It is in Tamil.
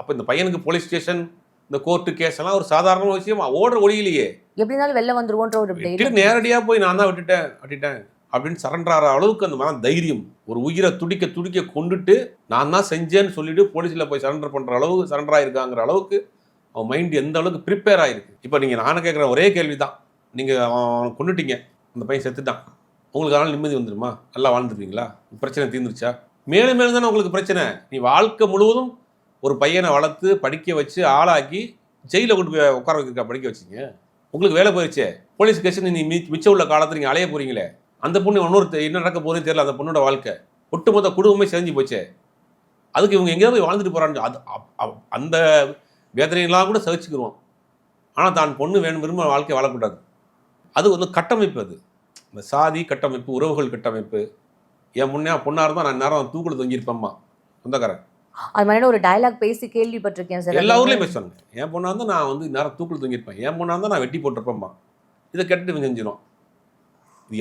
அப்போ இந்த பையனுக்கு போலீஸ் ஸ்டேஷன் இந்த கோர்ட்டு கேஸ் எல்லாம் ஒரு சாதாரண விஷயம், ஓடுற ஒளியிலேயே எப்படினாலும் வெளில வந்துருவோன்ற ஒரு நேரடியாக போய் நான் தான் விட்டுட்டேன் அப்படின்னு சரண்டர் ஆகிற அளவுக்கு அந்த மாதிரி தைரியம், ஒரு உயிரை துடிக்க கொண்டுட்டு நான் தான் செஞ்சேன்னு சொல்லிட்டு போலீஸில் போய் சரண்டர் பண்ணுற அளவுக்கு சரண்டர் ஆகிருக்காங்கிற அளவுக்கு அவன் மைண்ட் எந்த அளவுக்கு ப்ரிப்பேர் ஆகிருக்கு. இப்போ நீங்கள் நானும் கேட்குற ஒரே கேள்வி தான், நீங்கள் அவன் கொண்டுட்டீங்க, அந்த பையன் செத்துட்டான், உங்களுக்கு அதனால் நிம்மதி வந்துடுமா? நல்லா வாழ்ந்துருவீங்களா? பிரச்சனை தீர்ந்துருச்சா? மேலும் மேலும் தானே உங்களுக்கு பிரச்சனை. நீ வாழ்க்கை முழுவதும் ஒரு பையனை வளர்த்து படிக்க வச்சு ஆளாக்கி ஜெயிலில் கொண்டு போய் உட்கார வைக்கிறக்கா படிக்க வச்சிங்க? உங்களுக்கு வேலை போயிடுச்சே. போலீஸ் கேஷன் நீ மிச்சம் உள்ள காலத்தில் நீங்கள் அலைய போகிறீங்களே, அந்த பொண்ணு என்ன நடக்க போகுதுன்னு தெரியல. அந்த பொண்ணோட வாழ்க்கை ஒட்டுமொத்த குடும்பமே செஞ்சு போச்சே. அதுக்கு இவங்க எங்கேயாவது போய் வாழ்ந்துட்டு போகிறான்னு அது அந்த வேதனையெல்லாம் கூட சகிச்சுக்கிடுவோம். ஆனால் தான் பொண்ணு விரும்ப வாழ்க்கையை வாழக்கூடாது. அது வந்து கட்டமைப்பு, அது இந்த சாதி கட்டமைப்பு, உறவுகள் கட்டமைப்பு. என் பொண்ணாக இருந்தால் நான் நேரம் தூக்குல தொங்கியிருப்பேம்மா சொந்தக்காரன். அது மாதிரி ஒரு டயலாக் பேசி கேள்விப்பட்டிருக்கேன் சார். எல்லா ஊர்லேயும் பேசுவாங்க, என் பொண்ணாக இருந்தால் நான் வந்து நேரம் தூக்குல தொங்கியிருப்பேன், என் பொண்ணாக இருந்தால் நான் வெட்டி போட்டிருப்பேம்மா. இதை கேட்டுட்டு இவன் செஞ்சிடும்.